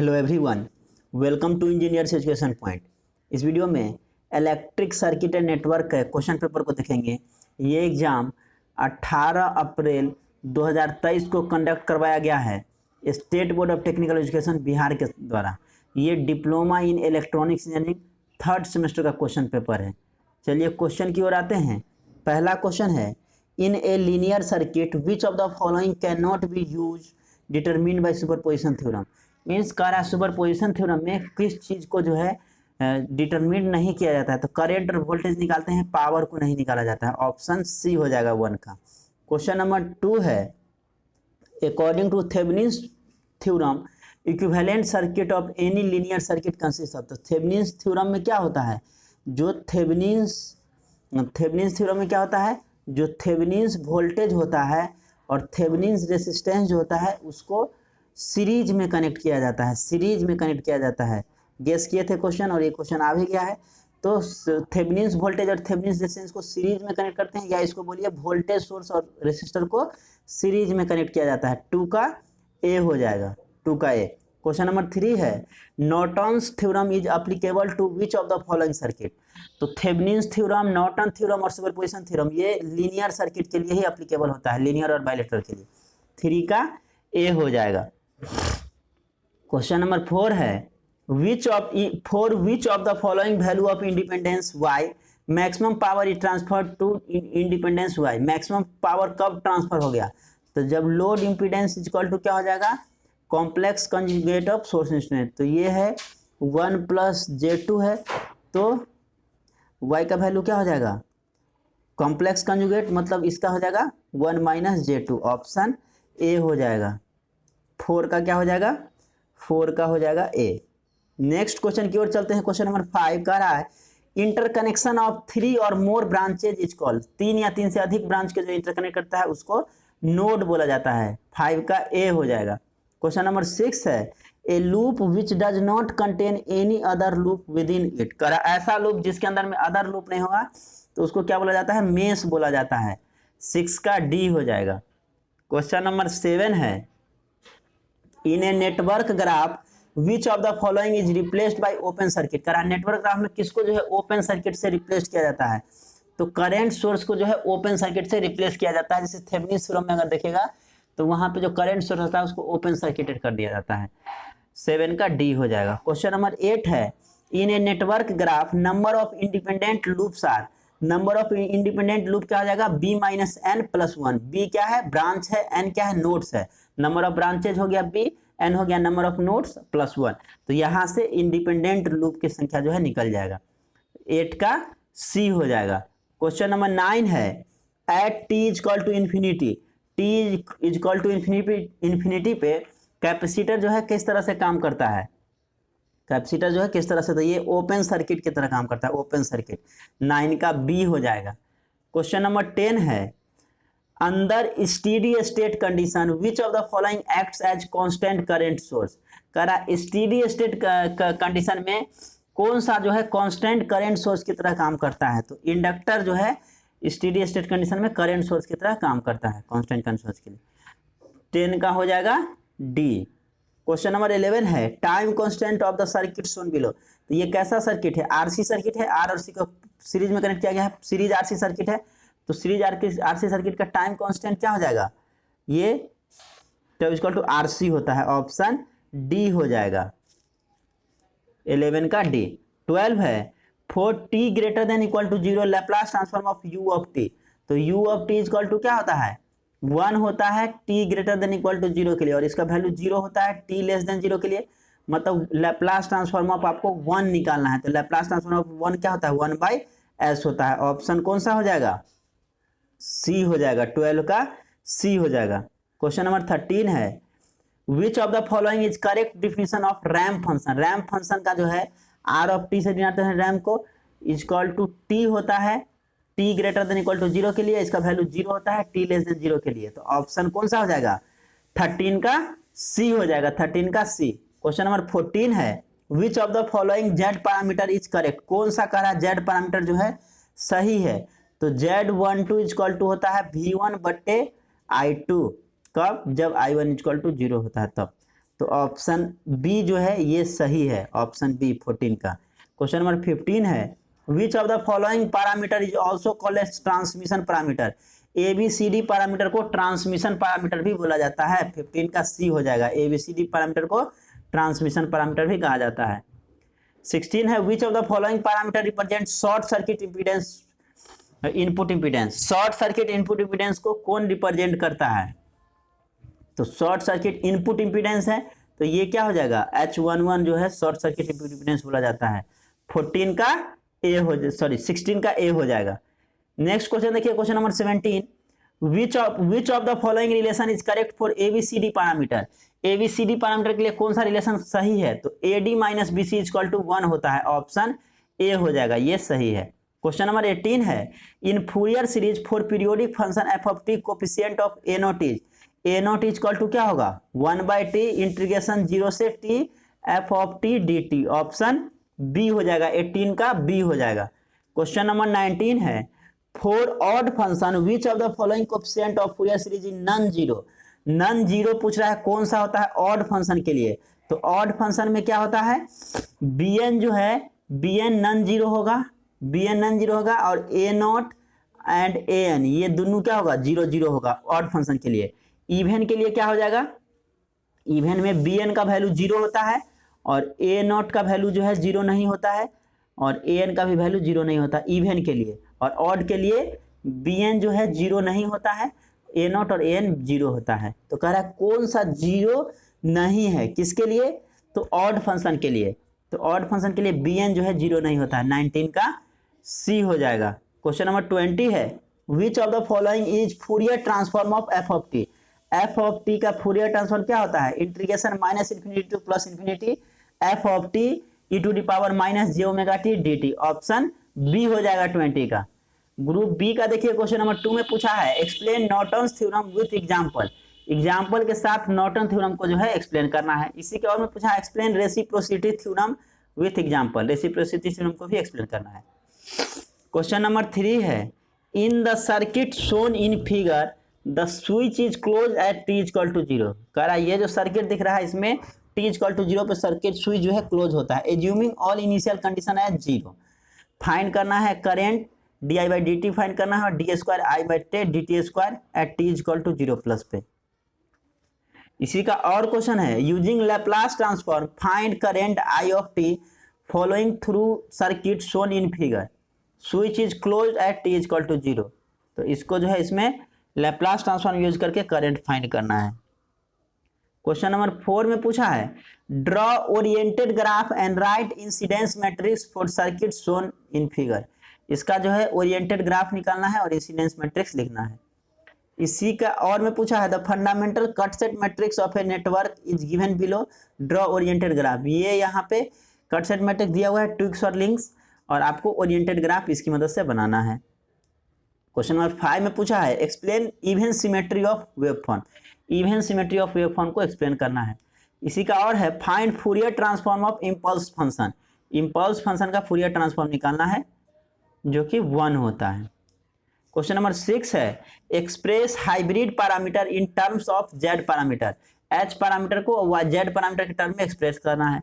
Hello everyone, welcome to engineers education point. इस video में electric circuit and network के question paper को देखेंगे। ये एग्ज़ाम 18 अप्रैल 2023 को कंडक्ट करवाया गया है state board of technical education Bihar के द्वारा। ये diploma in electronics engineering third semester का क्वेश्चन पेपर है। चलिए क्वेश्चन की ओर आते हैं। पहला क्वेश्चन है, in a linear circuit which of the following can not be use determined by superposition theorem. Means कह रहा है सुपरपोजिशन थ्योरम में किस चीज़ को जो है डिटरमिन नहीं किया जाता है। तो करंट और वोल्टेज निकालते हैं, पावर को नहीं निकाला जाता है। ऑप्शन सी हो जाएगा 1 का। क्वेश्चन नंबर 2 है, according to Thevenin's theorem equivalent circuit of any linear circuit consist of. तो थेवेनिन्स थ्योरम में क्या होता है, जो थेवेनिन्स थ्योरम में क्या होता है, जो थेवेनिन्स वोल्टेज होता है और थेवेनिन्स रेसिस्टेंस जो होता है उसको सीरीज में कनेक्ट किया जाता है। सीरीज में कनेक्ट किया जाता है। गेस किए थे क्वेश्चन और ये क्वेश्चन आ भी गया है। तो थेवेनिन्स वोल्टेज और थेवेनिन्स रेजिस्टेंस को सीरीज में कनेक्ट करते हैं, या इसको बोलिए वोल्टेज सोर्स और रेसिस्टर को सीरीज में कनेक्ट किया जाता है। 2 का ए हो जाएगा, 2 का ए। क्वेश्चन नंबर 3 है, Norton's theorem is applicable to which of the following circuit. तो थेवेनिन्स थ्योरम, नॉर्टन थ्योरम और सुपरपोजिशन थ्योरम ये लीनियर सर्किट के लिए ही एप्लीकेबल होता है, लीनियर और बाइलेटरल के लिए। 3 का ए हो जाएगा। क्वेश्चन नंबर 4 है, which of the following value of independence Y maximum power is transfer to independence Y. Maximum power कब ट्रांसफर हो गया, तो जब load impedance is equal to क्या हो जाएगा, complex conjugate of source instant. तो ये है 1 + J2 है, तो y का वैल्यू क्या हो जाएगा, कॉम्प्लेक्स कंजुगेट मतलब इसका हो जाएगा 1 - J2। ऑप्शन ए हो जाएगा। 4 का क्या हो जाएगा, 4 का हो जाएगा ए। नेक्स्ट क्वेश्चन की ओर चलते हैं। क्वेश्चन नंबर 5 कह रहा है, इंटरकनेक्शन ऑफ 3 और मोर ब्रांचेज इज कॉल्ड। 3 या 3 से अधिक ब्रांच के जो इंटरकनेक्ट करता है उसको नोड बोला जाता है। 5 का ए हो जाएगा। क्वेश्चन नंबर 6 है, ए loop which does not contain any other loop with in it. कह रहा ऐसा लूप जिसके अंदर में अदर लूप नहीं होगा तो उसको क्या बोला जाता है, मेश बोला जाता है। 6 का डी हो जाएगा। क्वेश्चन नंबर 7 है, in a network graph which of the following is replaced by open circuit. करा नेटवर्क ग्राफ में किसको जो है ओपन सर्किट से रिप्लेस किया जाता है, तो करंट सोर्स को जो है ओपन सर्किट से रिप्लेस किया जाता है। जैसे थेवेनिन्स थ्योरम में अगर देखेगा तो वहां पे जो करंट सोर्स होता है उसको ओपन सर्किटेड कर दिया जाता है। 7 का डी हो जाएगा। क्वेश्चन नंबर 8 है, in a network graph number of independent loops are. Number of independent loop क्या हो जाएगा, b - n + 1। b क्या है, ब्रांच है, n क्या है, नोड्स है। नंबर ऑफ ब्रांचेज हो गया b, n हो गया नंबर ऑफ नोड्स +1। तो यहां से इंडिपेंडेंट लूप की संख्या जो है निकल जाएगा। 8 का सी हो जाएगा। क्वेश्चन नंबर 9 है, at t = infinity, t = infinity पे कैपेसिटर जो है किस तरह से काम करता है, कैपेसिटर जो है किस तरह से, तो ये ओपन सर्किट की तरह काम करता है, ओपन सर्किट। 9 का बी हो जाएगा। क्वेश्चन नंबर 10 है, under steady state condition which of the following acts as constant current source. कह रहा स्टेडी स्टेट कंडीशन में कौन सा जो है कांस्टेंट करंट सोर्स की तरह काम करता है, तो इंडक्टर जो है स्टेडी स्टेट कंडीशन में करंट सोर्स की तरह काम करता है, कांस्टेंट करंट सोर्स के लिए। 10 का हो जाएगा डी। क्वेश्चन नंबर 11 है, time constant of the circuit shown below. तो ये कैसा सर्किट है, आरसी सर्किट है, आर और सी को सीरीज में कनेक्ट किया गया है, सीरीज आरसी सर्किट है। तो सीरीज आरसी सर्किट का टाइम कांस्टेंट क्या हो जाएगा, ये = आरसी होता है। ऑप्शन डी हो जाएगा। 11 का डी। 12 है, for t > 0 Laplace transform of u of t। तो u ऑफ t = क्या होता है, 1 होता है t > 0 के लिए, और इसका वैल्यू 0 होता है t < 0 के लिए। मतलब लैप्लास ट्रांसफॉर्म ऑफ आपको 1 निकालना है, तो लैप्लास ट्रांसफॉर्म ऑफ 1 क्या होता है, 1/s होता है। ऑप्शन कौन सा हो जाएगा, सी हो जाएगा। 12 का सी हो जाएगा। क्वेश्चन नंबर 13 है, which of the following is correct definition of ramp function. Ramp function का जो है आर ऑफ टी से डिनोट है रैम्प को, = t होता है t > 0 के लिए, इसका वैल्यू 0 होता है t < 0 के लिए। तो ऑप्शन कौन सा हो जाएगा, 13 का सी हो जाएगा। 13 का सी। क्वेश्चन नंबर 14 है, which of the following Z parameter is correct. कौन सा कह रहा है जेड पैरामीटर जो है सही है, तो Z12 = होता है V1/I2। कब, जब I1 = 0 होता है तब। तो ऑप्शन बी जो है ये सही है, ऑप्शन बी 14 का। क्वेश्चन नंबर 15 है, which of the following parameter is also called as transmission parameter. ABCD parameter को ट्रांसमिशन पैरामीटर भी बोला जाता है। 15 का सी हो जाएगा, ABCD पैरामीटर को ट्रांसमिशन पैरामीटर भी कहा जाता है। 16 है, which of the following parameter represent short circuit impedance input impedance. Short circuit input impedance को कौन रिप्रेजेंट करता है? तो शॉर्ट सर्किट इनपुट इंपीडेंस है, तो ये क्या हो जाएगा, H11 जो है शॉर्ट सर्किट इनपुट इंपीडेंस बोला जाता है। 14 का ए हो 16 का ए हो जाएगा। नेक्स्ट क्वेश्चन देखिए, question number 17, which of the following relation is correct for ABCD पैरामीटर। ABCD पैरामीटर के लिए कौन सा रिलेशन सही है? तो AD minus BC equal to 1 होता है, ऑप्शन ए हो जाएगा, ये सही है। क्वेश्चन नंबर 18 है, in Fourier series for periodic function f of t coefficient of a0 equal to क्या होगा, 1/t इंटीग्रेशन 0 से t f of t dt, option B हो जाएगा, 18 का बी हो जाएगा। क्वेश्चन नंबर 19 है, for odd function which of the following coefficient of Fourier series is non zero. Non zero पूछ रहा है, कौन सा होता है ऑड फंक्शन के लिए? तो ऑड फंक्शन में क्या होता है, bn जो है bn नॉन जीरो होगा, bn नॉन जीरो होगा, और a0 एंड an ये दोनों क्या होगा, 0 0 होगा ऑड फंक्शन के लिए। इवन के लिए क्या हो जाएगा, इवन में bn का वैल्यू 0 होता है और a0 का वैल्यू जो है 0 नहीं होता है, और an का भी वैल्यू 0 नहीं होता इवन के लिए। और ऑड के लिए bn जो है 0 नहीं होता है, a0 और an 0 होता है। तो कह रहा है कौन सा 0 नहीं है, किसके लिए? तो ऑड फंक्शन के लिए। तो ऑड फंक्शन के लिए bn जो है 0 नहीं होता है, 19 का सी हो जाएगा। क्वेश्चन नंबर 20 है, which of the following is Fourier transform of f of t। f of t का फूरियर ट्रांसफॉर्म क्या होता है, integration -∞ to +∞ f of t e to the power -jωt dt, option B हो जाएगा 20 का। Group B का देखिए, question number 2 में पूछा है, explain Norton's theorem with example. Example के साथ नॉर्टन थ्योरम को जो है एक्सप्लेन करना है। इसी के और में पूछा है, explain reciprocity theorem with example. Reciprocity theorem को भी एक्सप्लेन करना है। क्वेश्चन नंबर 3 है, in the circuit shown in figure the switch is close at t equal to 0। कह रहा है ये जो सर्किट दिख रहा है इसमें t इक्वल टू 0 पे सर्किट स्विच जो है क्लोज होता है। एज्यूमिंग ऑल इनिशियल कंडीशन है 0। फाइंड करना है करेंट di/dt फाइंड करना है, और d2i/10 dt² at t equal to 0 plus पे। इसी का और क्वेश्चन है, using Laplace transform find current i of t following through circuit shown in figure, switch is close at t equal to 0। तो इसको जो है इसमें लैप्लास ट्रांसफॉर्म यूज करके करंट फाइंड करना है। क्वेश्चन नंबर 4 में पूछा है, draw oriented graph and write incidence matrix for circuit shown in figure. इसका जो है ओरिएंटेड ग्राफ निकालना है और इंसिडेंस मैट्रिक्स लिखना है। इसी का और में पूछा है, the fundamental cut set matrix of a network is given below, draw oriented graph. ये यहाँ पे कट सेट मैट्रिक्स दिया हुआ है, ट्विक्स और लिंक्स, और आपको ओरिएंटेड ग्राफ इसकी मदद से बनाना है। क्वेश्चन नंबर 5 में पूछा है, explain even symmetry of waveform. Even symmetry of waveform को एक्सप्लेन करना है। इसी का और है, find Fourier transform of impulse function. Impulse function का फूरियर ट्रांसफॉर्म निकालना है जो कि 1 होता है। क्वेश्चन नंबर 6 है, express hybrid parameter in terms of Z parameter. H parameter को जेड पैरामीटर के टर्म में एक्सप्रेस करना है।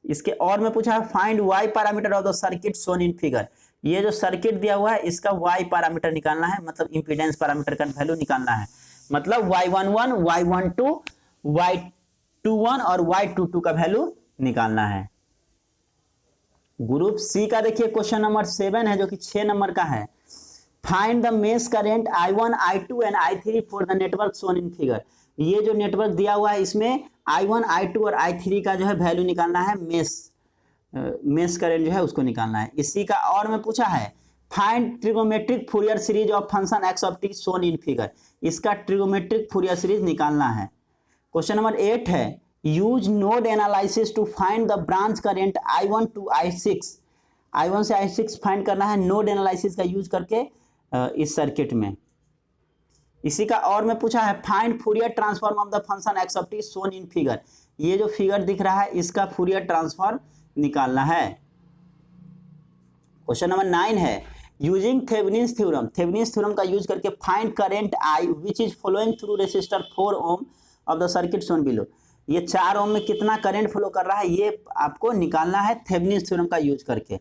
इसके और में पूछा है, find Y parameter of the circuit shown in figure. ये जो सर्किट दिया हुआ है इसका वाई पैरामीटर निकालना है, मतलब इंपीडेंस पैरामीटर का वैल्यू निकालना है। मतलब y11, y12, y21 और y22 का वैल्यू निकालना है। ग्रुप सी का देखिए, क्वेश्चन नंबर 7 है जो कि 6 नंबर का है, find the mesh current I1, I2 and I3 for the network shown in figure. ये जो नेटवर्क दिया हुआ है इसमें I1, I2 और I3 का जो है वैल्यू निकालना है, मेश करंट जो है उसको निकालना है। इसी का और में पूछा है, find trigonometric Fourier series of function x of t shown in figure. इसका ट्रिगोमेट्रिक फूरियर सीरीज निकालना है। क्वेश्चन नंबर 8 है, use node analysis to find the branch current I1 to I6। I1 से I6 फाइंड करना है node analysis का use करके इस सर्किट में। इसी का और में पूछा है, find Fourier transform of the function x of t shown in figure. ये जो फिगर दिख रहा है इसका फूरियर ट्रांसफॉर्म निकालना है। क्वेश्चन नंबर 9 है, using Thevenin's theorem. Thevenin's theorem का यूज करके find current I which is flowing through resistor 4 ohm of the circuit shown below. ये 4 ओम में कितना करंट फ्लो कर रहा है ये आपको निकालना है थेवेनिन थ्योरम का यूज करके।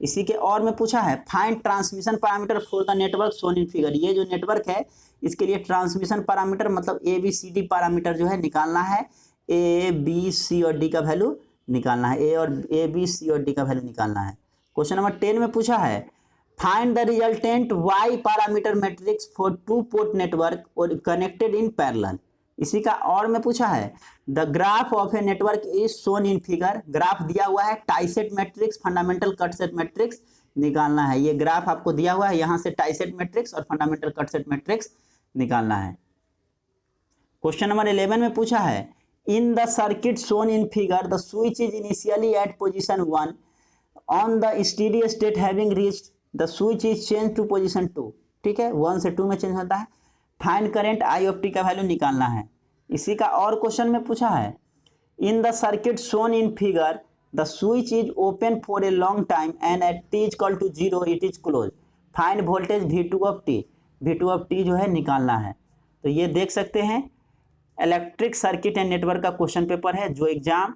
इसी के और में पूछा है find transmission parameter for the network shown in figure. ये जो नेटवर्क है इसके लिए ट्रांसमिशन पैरामीटर मतलब ABCD पैरामीटर जो है निकालना है, A B C और D का वैल्यू निकालना है, A B C और D का वैल्यू निकालना है। क्वेश्चन नंबर 10 में पूछा है find the resultant Y parameter matrix for 2 port network और कनेक्टेड इन पैरेलल। इसी का और में पूछा है the graph of a network is shown in figure. Graph दिया हुआ है tieset matrix fundamental cut set matrix निकालना है। ये ग्राफ आपको दिया हुआ है, यहां से टाइसेट मैट्रिक्स और फंडामेंटल कट सेट मैट्रिक्स निकालना है। क्वेश्चन नंबर 11 में पूछा है in the circuit shown in figure the switch is initially at position 1 on the steady state having reached the switch is change to position 2। ठीक है, 1 से 2 में चेंज होता है। Find current I of t का वैल्यू निकालना है। इसी का और क्वेश्चन में पूछा है in the circuit shown in figure the switch is open for a long time and at t equal to 0 it is close. Find voltage V2 of t। V2 of t जो है निकालना है। तो ये देख सकते हैं इलेक्ट्रिक सर्किट एंड नेटवर्क का क्वेश्चन पेपर है जो एग्जाम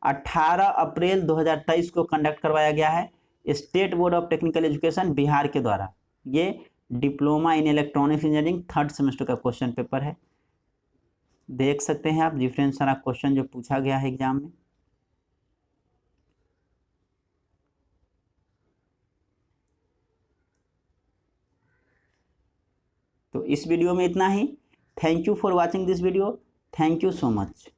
18 अप्रैल 2023 को कंडक्ट करवाया गया है state board of technical education Bihar के द्वारा। ये diploma in electronics engineering 3rd semester का क्वेश्चन पेपर है। देख सकते हैं आप डिफरेंट सारा क्वेश्चन जो पूछा गया है एग्जाम में। तो इस वीडियो में इतना ही। Thank you for watching this video. Thank you so much.